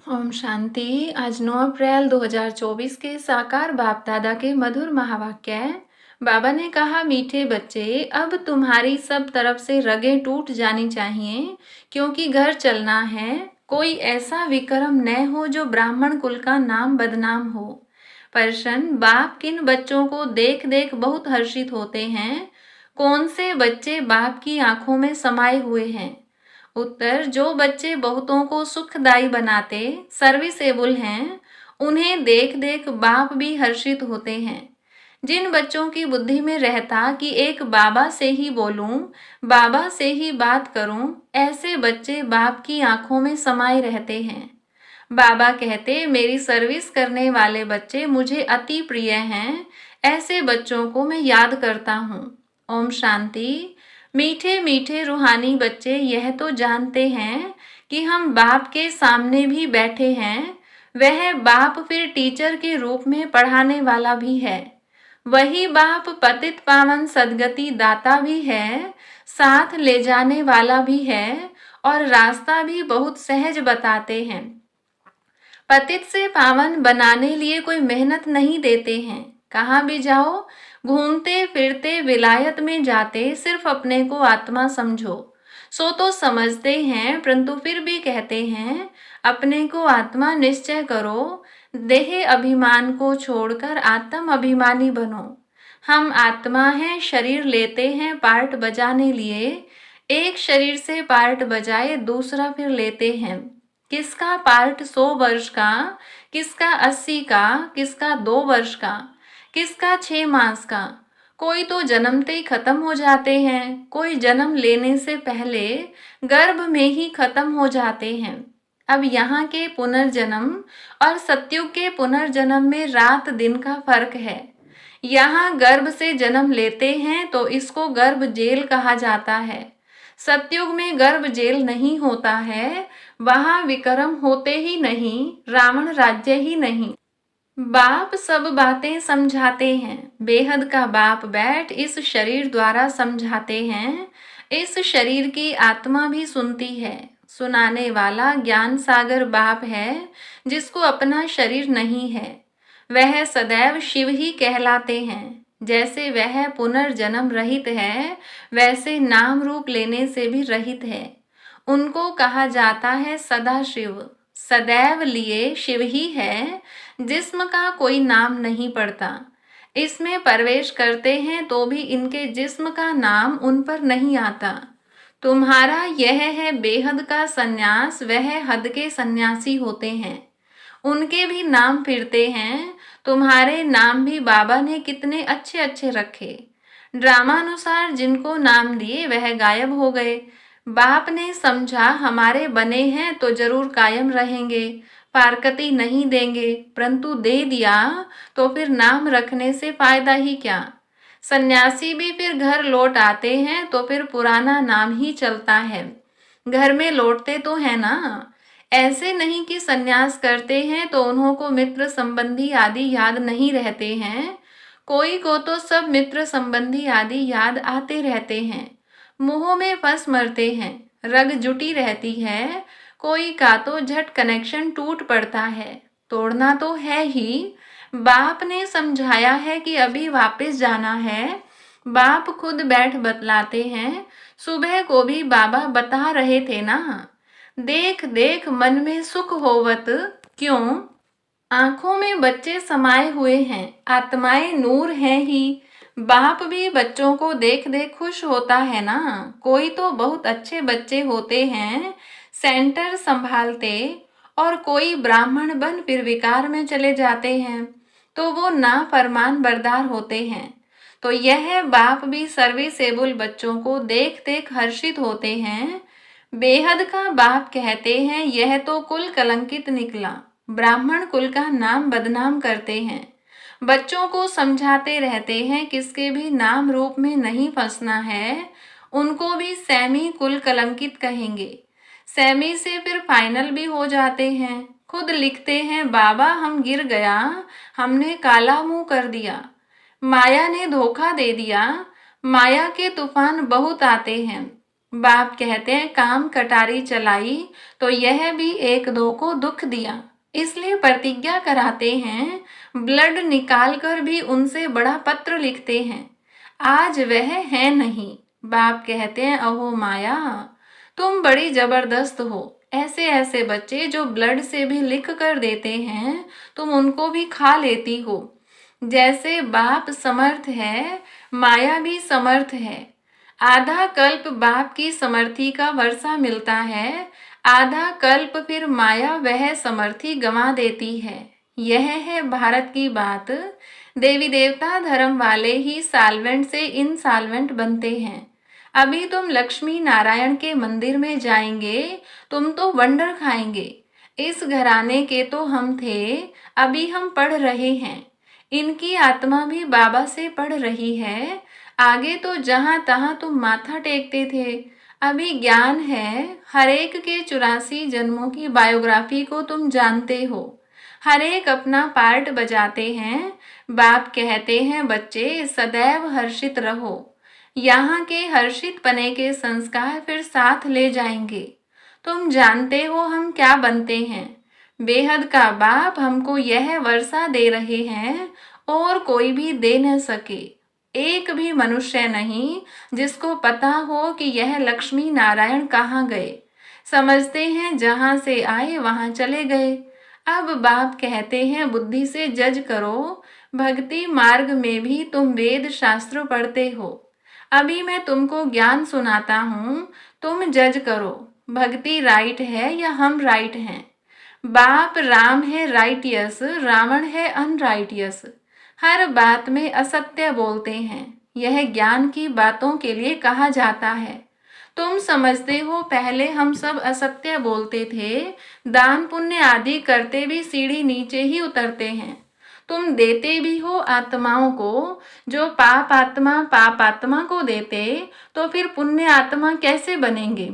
ओम शांति। आज 9 अप्रैल 2024 के साकार बाप दादा के मधुर महावाक्य है। बाबा ने कहा, मीठे बच्चे, अब तुम्हारी सब तरफ से रगें टूट जानी चाहिए, क्योंकि घर चलना है। कोई ऐसा विक्रम न हो जो ब्राह्मण कुल का नाम बदनाम हो। प्रश्न, बाप किन बच्चों को देख देख बहुत हर्षित होते हैं? कौन से बच्चे बाप की आंखों में समाये हुए हैं? उत्तर, जो बच्चे बहुतों को सुखदायी बनाते, सर्विसेबल हैं, उन्हें देख देख बाप भी हर्षित होते हैं। जिन बच्चों की बुद्धि में रहता कि एक बाबा से ही बोलूं, बाबा से ही बात करूं, ऐसे बच्चे बाप की आंखों में समाये रहते हैं। बाबा कहते, मेरी सर्विस करने वाले बच्चे मुझे अति प्रिय हैं। ऐसे बच्चों को मैं याद करता हूँ। ओम शांति। मीठे मीठे रूहानी बच्चे यह तो जानते हैं कि हम बाप के सामने भी बैठे हैं। वह बाप फिर टीचर के रूप में पढ़ाने वाला भी है। वही बाप पतित पावन सदगति दाता भी है, साथ ले जाने वाला भी है और रास्ता भी बहुत सहज बताते हैं। पतित से पावन बनाने लिए कोई मेहनत नहीं देते हैं। कहाँ भी जाओ, घूमते फिरते विलायत में जाते सिर्फ अपने को आत्मा समझो। सो तो समझते हैं, परंतु फिर भी कहते हैं अपने को आत्मा निश्चय करो। देह अभिमान को छोड़कर आत्म अभिमानी बनो। हम आत्मा हैं, शरीर लेते हैं पार्ट बजाने लिए। एक शरीर से पार्ट बजाए दूसरा फिर लेते हैं। किसका पार्ट 100 वर्ष का, किसका 80 का, किसका 2 वर्ष का, किसका 6 मास का। कोई तो जन्मते ही खत्म हो जाते हैं, कोई जन्म लेने से पहले गर्भ में ही खत्म हो जाते हैं। अब यहाँ के पुनर्जन्म और सत्युग के पुनर्जन्म में रात दिन का फर्क है। यहाँ गर्भ से जन्म लेते हैं तो इसको गर्भ जेल कहा जाता है। सत्युग में गर्भ जेल नहीं होता है, वहां विक्रम होते ही नहीं, रावण राज्य ही नहीं। बाप सब बातें समझाते हैं। बेहद का बाप बैठ इस शरीर द्वारा समझाते हैं। इस शरीर की आत्मा भी सुनती है। सुनाने वाला ज्ञान सागर बाप है, जिसको अपना शरीर नहीं है। वह सदैव शिव ही कहलाते हैं। जैसे वह पुनर्जन्म रहित है, वैसे नाम रूप लेने से भी रहित है। उनको कहा जाता है सदा शिव। सदैव लिए शिव ही है, जिस्म का कोई नाम नहीं पड़ता। इसमें प्रवेश करते हैं तो भी इनके जिस्म का नाम उन पर नहीं आता। तुम्हारा यह है बेहद का सन्यास, वह हद के सन्यासी होते हैं, उनके भी नाम फिरते हैं। तुम्हारे नाम भी बाबा ने कितने अच्छे अच्छे रखे। ड्रामानुसार जिनको नाम दिए वह गायब हो गए। बाप ने समझा हमारे बने हैं तो जरूर कायम रहेंगे, फारकती नहीं देंगे, परंतु दे दिया तो फिर नाम रखने से फायदा ही क्या। सन्यासी भी फिर घर लौट आते हैं तो फिर पुराना नाम ही चलता है। घर में लौटते तो है ना। ऐसे नहीं कि सन्यास करते हैं तो उन्हों को मित्र संबंधी आदि याद नहीं रहते हैं। कोई को तो सब मित्र संबंधी आदि याद आते रहते हैं। मोह में फंस मरते हैं, रग जुटी रहती है। कोई का तो झट कनेक्शन टूट पड़ता है। तोड़ना तो है ही। बाप ने समझाया है कि अभी वापस जाना है। बाप खुद बैठ बतलाते हैं। सुबह को भी बाबा बता रहे थे ना, देख देख मन में सुख होवत क्यों। आंखों में बच्चे समाये हुए हैं, आत्माएं नूर हैं ही। बाप भी बच्चों को देख देख खुश होता है ना। कोई तो बहुत अच्छे बच्चे होते हैं, सेंटर संभालते, और कोई ब्राह्मण बन फिर विकार में चले जाते हैं, तो वो नाफरमान बरदार होते हैं। तो यह बाप भी सर्विसेबल बच्चों को देख देख हर्षित होते हैं। बेहद का बाप कहते हैं, यह तो कुल कलंकित निकला, ब्राह्मण कुल का नाम बदनाम करते हैं। बच्चों को समझाते रहते हैं किसके भी नाम रूप में नहीं फंसना है। उनको भी सैमी कुल कलंकित कहेंगे। सैमी से फिर फाइनल भी हो जाते हैं। खुद लिखते हैं, बाबा हम गिर गया, हमने काला मुंह कर दिया, माया ने धोखा दे दिया। माया के तूफान बहुत आते हैं, बाप कहते हैं काम कटारी चलाई तो यह भी एक दो को दुख दिया, इसलिए प्रतिज्ञा कराते हैं, ब्लड निकाल कर भी उनसे बड़ा पत्र लिखते हैं। आज वह है नहीं। बाप कहते हैं अहो माया, तुम बड़ी जबरदस्त हो। ऐसे ऐसे बच्चे जो ब्लड से भी लिख कर देते हैं, तुम उनको भी खा लेती हो। जैसे बाप समर्थ है, माया भी समर्थ है। आधा कल्प बाप की समर्थी का वर्षा मिलता है, आधा कल्प फिर माया वह समर्थी गंवा देती है। यह है भारत की बात। देवी देवता धर्म वाले ही साल्वेंट से इंसाल्वेंट बनते हैं। अभी तुम लक्ष्मी नारायण के मंदिर में जाएंगे, तुम तो वंडर खाएंगे। इस घराने के तो हम थे, अभी हम पढ़ रहे हैं। इनकी आत्मा भी बाबा से पढ़ रही है। आगे तो जहां तहां तुम माथा टेकते थे, अभी ज्ञान है। हर एक के 84 जन्मों की बायोग्राफी को तुम जानते हो। हर एक अपना पार्ट बजाते हैं। बाप कहते हैं बच्चे सदैव हर्षित रहो। यहाँ के हर्षित पने के संस्कार फिर साथ ले जाएंगे। तुम जानते हो हम क्या बनते हैं। बेहद का बाप हमको यह वर्षा दे रहे हैं और कोई भी दे न सके। एक भी मनुष्य नहीं जिसको पता हो कि यह लक्ष्मी नारायण कहाँ गए। समझते हैं जहां से आए वहां चले गए। अब बाप कहते हैं बुद्धि से जज करो। भक्ति मार्ग में भी तुम वेद शास्त्र पढ़ते हो। अभी मैं तुमको ज्ञान सुनाता हूँ, तुम जज करो भक्ति राइट है या हम राइट हैं। बाप राम है राइटियस, रावण है अनराइटियस। हर बात में असत्य बोलते हैं। यह ज्ञान की बातों के लिए कहा जाता है। तुम समझते हो पहले हम सब असत्य बोलते थे, दान पुण्य आदि करते भी सीढ़ी नीचे ही उतरते हैं। तुम देते भी हो आत्माओं को, जो पाप आत्मा को देते तो फिर पुण्य आत्मा कैसे बनेंगे।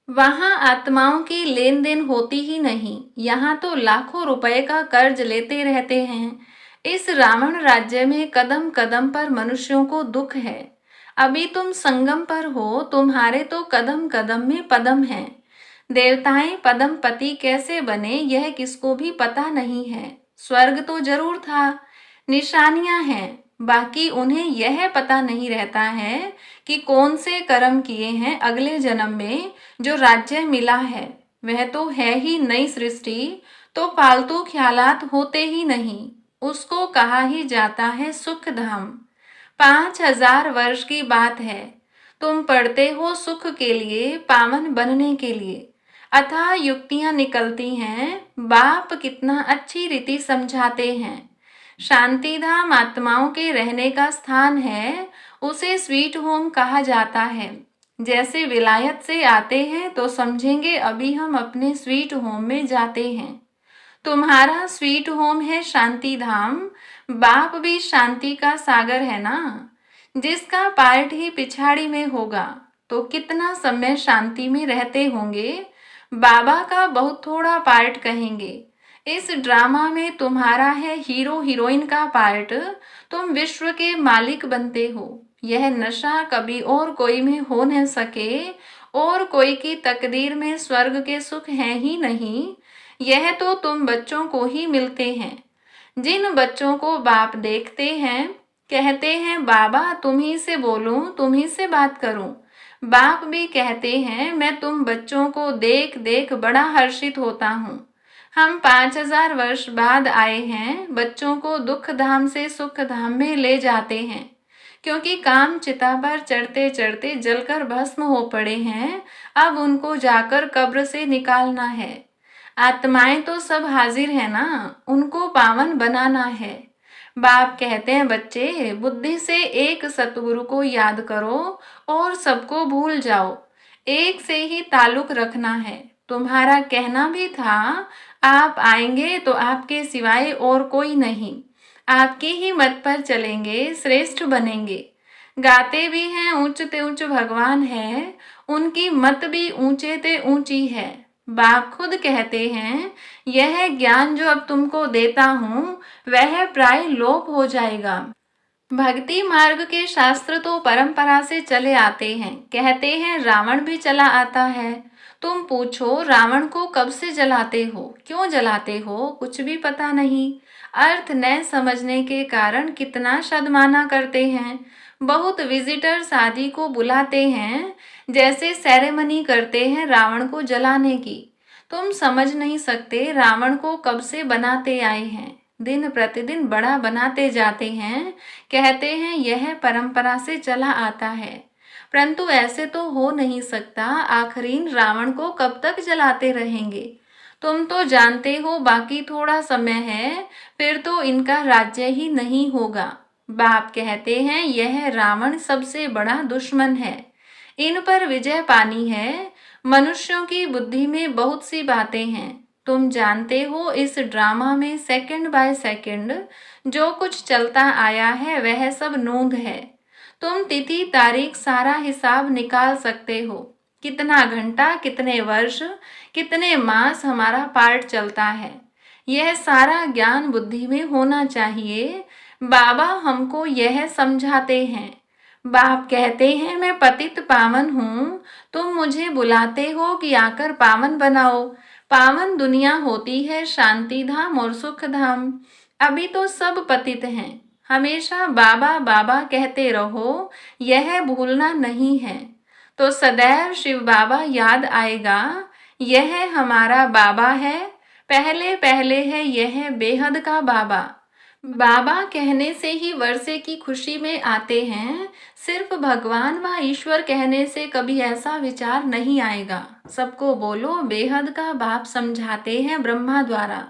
वहां आत्माओं की लेन देन होती ही नहीं। यहाँ तो लाखों रुपए का कर्ज लेते रहते हैं। इस रावण राज्य में कदम कदम पर मनुष्यों को दुख है। अभी तुम संगम पर हो, तुम्हारे तो कदम कदम में पदम है। देवताएं पदम पति कैसे बने यह किसको भी पता नहीं है। स्वर्ग तो जरूर था, निशानियां हैं, बाकी उन्हें यह पता नहीं रहता है कि कौन से कर्म किए हैं अगले जन्म में जो राज्य मिला है। वह तो है ही नई सृष्टि, तो फालतू ख्यालात होते ही नहीं। उसको कहा ही जाता है सुख धाम। 5000 वर्ष की बात है। तुम पढ़ते हो सुख के लिए, पावन बनने के लिए। अथाह युक्तियां निकलती हैं। बाप कितना अच्छी रीति समझाते हैं। शांति धाम आत्माओं के रहने का स्थान है। उसे स्वीट होम कहा जाता है। जैसे विलायत से आते हैं तो समझेंगे अभी हम अपने स्वीट होम में जाते हैं। तुम्हारा स्वीट होम है शांति धाम। बाप भी शांति का सागर है ना। जिसका पार्ट ही पिछाड़ी में होगा तो कितना समय शांति में रहते होंगे। बाबा का बहुत थोड़ा पार्ट कहेंगे। इस ड्रामा में तुम्हारा है हीरो हीरोइन का पार्ट। तुम विश्व के मालिक बनते हो। यह नशा कभी और कोई में हो न सके, और कोई की तकदीर में स्वर्ग के सुख हैं ही नहीं। यह तो तुम बच्चों को ही मिलते हैं। जिन बच्चों को बाप देखते हैं, कहते हैं बाबा तुम ही से बोलूं, तुम ही से बात करूं। बाप भी कहते हैं मैं तुम बच्चों को देख देख बड़ा हर्षित होता हूँ। हम 5000 वर्ष बाद आए हैं। बच्चों को दुख धाम से सुख धाम में ले जाते हैं, क्योंकि काम चिता पर चढ़ते चढ़ते जलकर भस्म हो पड़े हैं। अब उनको जाकर कब्र से निकालना है। आत्माएं तो सब हाजिर है ना, उनको पावन बनाना है। बाप कहते हैं बच्चे बुद्धि से एक सतगुरु को याद करो और सबको भूल जाओ। एक से ही ताल्लुक रखना है। तुम्हारा कहना भी था आप आएंगे तो आपके सिवाय और कोई नहीं। आपकी ही मत पर चलेंगे, श्रेष्ठ बनेंगे। गाते भी हैं ऊंचते ऊंच भगवान है, उनकी मत भी ऊंचे ते ऊंची है। बाप खुद कहते हैं यह ज्ञान जो अब तुमको देता हूँ वह प्राय लोप हो जाएगा। भक्ति मार्ग के शास्त्र तो परंपरा से चले आते हैं। कहते हैं रावण भी चला आता है। तुम पूछो रावण को कब से जलाते हो, क्यों जलाते हो, कुछ भी पता नहीं। अर्थ न समझने के कारण कितना शर्माना करते हैं। बहुत विजिटर्स आदि को बुलाते हैं, जैसे सेरेमनी करते हैं रावण को जलाने की। तुम समझ नहीं सकते रावण को कब से बनाते आए हैं। दिन प्रतिदिन बड़ा बनाते जाते हैं। कहते हैं यह परंपरा से चला आता है, परंतु ऐसे तो हो नहीं सकता। आखिरीन रावण को कब तक जलाते रहेंगे। तुम तो जानते हो बाकी थोड़ा समय है, फिर तो इनका राज्य ही नहीं होगा। बाप कहते हैं यह रावण सबसे बड़ा दुश्मन है, इन पर विजय पानी है। मनुष्यों की बुद्धि में बहुत सी बातें हैं। तुम जानते हो इस ड्रामा में सेकंड बाय सेकंड जो कुछ चलता आया है वह सब नोंद है। तुम तिथि तारीख सारा हिसाब निकाल सकते हो। कितना घंटा, कितने वर्ष, कितने मास हमारा पार्ट चलता है, यह सारा ज्ञान बुद्धि में होना चाहिए। बाबा हमको यह समझाते हैं। बाप कहते हैं मैं पतित पावन हूँ, तुम मुझे बुलाते हो कि आकर पावन बनाओ। पावन दुनिया होती है शांति धाम और सुख धाम। अभी तो सब पतित हैं। हमेशा बाबा बाबा कहते रहो, यह भूलना नहीं है। तो सदैव शिव बाबा याद आएगा। यह हमारा बाबा है, पहले पहले है यह बेहद का बाबा। बाबा कहने से ही वर्षे की खुशी में आते हैं। सिर्फ भगवान व ईश्वर कहने से कभी ऐसा विचार नहीं आएगा। सबको बोलो बेहद का बाप समझाते हैं ब्रह्मा द्वारा।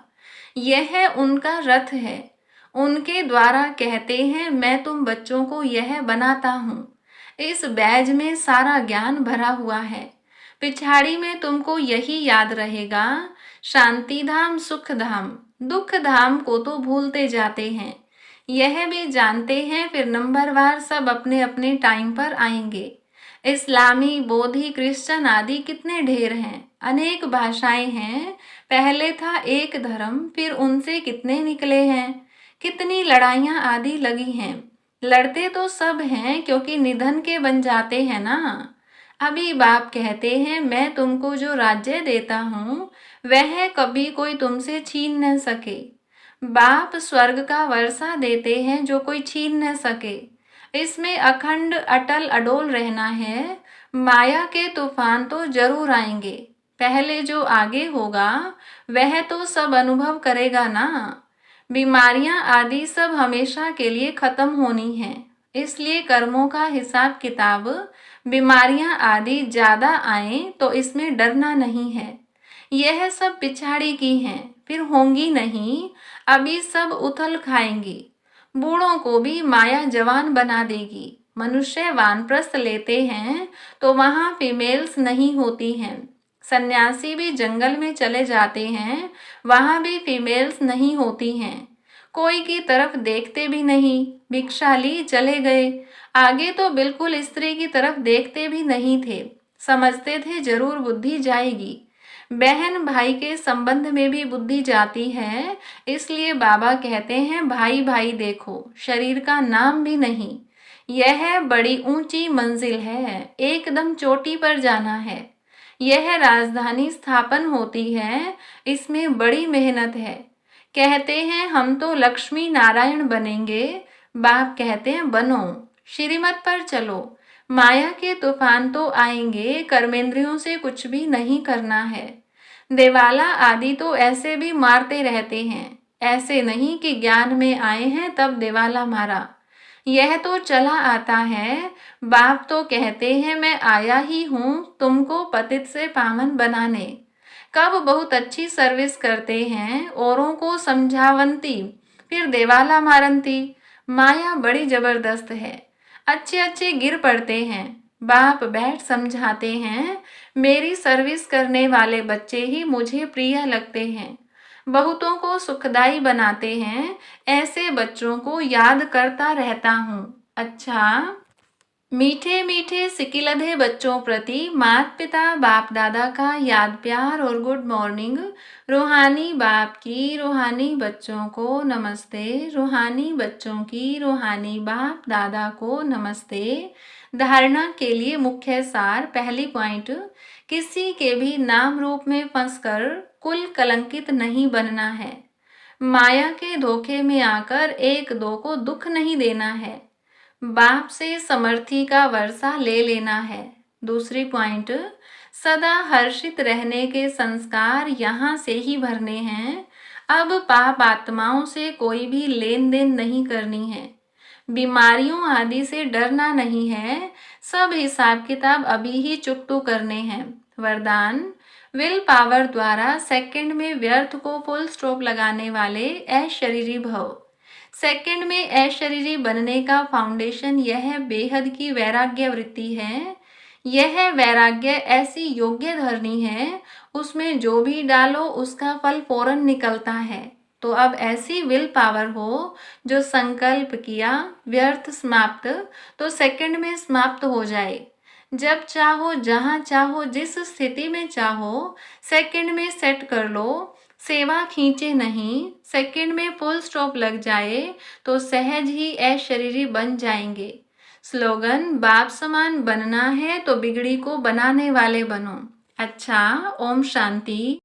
यह उनका रथ है, उनके द्वारा कहते हैं मैं तुम बच्चों को यह बनाता हूँ। इस बैज में सारा ज्ञान भरा हुआ है। पिछाड़ी में तुमको यही याद रहेगा, शांति धाम सुख धाम। दुख धाम को तो भूलते जाते हैं। यह भी जानते हैं फिर नंबरवार सब अपने अपने टाइम पर आएंगे। इस्लामी, बोधी, क्रिश्चियन आदि कितने ढेर हैं, अनेक भाषाएं हैं। पहले था एक धर्म, फिर उनसे कितने निकले हैं। कितनी लड़ाइयां आदि लगी हैं। लड़ते तो सब हैं क्योंकि निधन के बन जाते हैं ना। अभी बाप कहते हैं मैं तुमको जो राज्य देता हूँ वह कभी कोई तुमसे छीन न सके। बाप स्वर्ग का वर्षा देते हैं जो कोई छीन न सके। इसमें अखंड अटल अडोल रहना है। माया के तूफान तो जरूर आएंगे, पहले जो आगे होगा वह तो सब अनुभव करेगा ना। बीमारियां आदि सब हमेशा के लिए खत्म होनी है, इसलिए कर्मों का हिसाब किताब, बीमारियां आदि ज्यादा आए तो इसमें डरना नहीं है। यह सब पिछाड़ी की हैं, फिर होंगी नहीं। अभी सब उथल खाएंगी। बूढ़ों को भी माया जवान बना देगी। मनुष्य वानप्रस्थ लेते हैं तो वहां फीमेल्स नहीं होती हैं। सन्यासी भी जंगल में चले जाते हैं, वहां भी फीमेल्स नहीं होती हैं। कोई की तरफ देखते भी नहीं, भिक्षा ली चले गए। आगे तो बिल्कुल स्त्री की तरफ देखते भी नहीं थे, समझते थे जरूर बुद्धि जाएगी। बहन भाई के संबंध में भी बुद्धि जाती है, इसलिए बाबा कहते हैं भाई भाई देखो, शरीर का नाम भी नहीं। यह बड़ी ऊंची मंजिल है, एकदम चोटी पर जाना है। यह राजधानी स्थापन होती है, इसमें बड़ी मेहनत है। कहते हैं हम तो लक्ष्मी नारायण बनेंगे। बाप कहते हैं बनो, श्रीमत पर चलो। माया के तूफान तो आएंगे, कर्मेंद्रियों से कुछ भी नहीं करना है। देवाला आदि तो ऐसे भी मारते रहते हैं, ऐसे नहीं कि ज्ञान में आए हैं तब देवाला मारा। यह तो चला आता है। बाप तो कहते हैं मैं आया ही हूँ तुमको पतित से पावन बनाने। कब बहुत अच्छी सर्विस करते हैं, औरों को समझावंती, फिर देवाला मारंती। माया बड़ी जबरदस्त है, अच्छे अच्छे गिर पड़ते हैं। बाप बैठ समझाते हैं, मेरी सर्विस करने वाले बच्चे ही मुझे प्रिय लगते हैं, बहुतों को सुखदाई बनाते हैं। ऐसे बच्चों को याद करता रहता हूँ। अच्छा, मीठे मीठे सिकिलधे बच्चों प्रति माता पिता बाप दादा का याद प्यार और गुड मॉर्निंग। रूहानी बाप की रूहानी बच्चों को नमस्ते। रूहानी बच्चों की रूहानी बाप दादा को नमस्ते। धारणा के लिए मुख्य सार। पहली पॉइंट, किसी के भी नाम रूप में फंसकर कुल कलंकित नहीं बनना है। माया के धोखे में आकर एक दो को दुख नहीं देना है। बाप से समर्थी का वर्षा ले लेना है। दूसरी पॉइंट, सदा हर्षित रहने के संस्कार यहाँ से ही भरने हैं। अब पाप आत्माओं से कोई भी लेन देन नहीं करनी है। बीमारियों आदि से डरना नहीं है। सब हिसाब किताब अभी ही चुकतू करने हैं। वरदान, विल पावर द्वारा सेकंड में व्यर्थ को फुल स्टॉप लगाने वाले अशरीरी भव। सेकंड में अशरीरी बनने का फाउंडेशन यह बेहद की वैराग्य वृत्ति है। यह वैराग्य ऐसी योग्य धरनी है, उसमें जो भी डालो उसका फल फौरन निकलता है। तो अब ऐसी विल पावर हो जो संकल्प किया व्यर्थ समाप्त, तो सेकंड में समाप्त हो जाए। जब चाहो जहां चाहो जिस स्थिति में चाहो सेकंड में सेट कर लो। सेवा खींचे नहीं, सेकंड में फुल स्टॉप लग जाए तो सहज ही अशरीरी बन जाएंगे। स्लोगन, बाप समान बनना है तो बिगड़ी को बनाने वाले बनो। अच्छा, ओम शांति।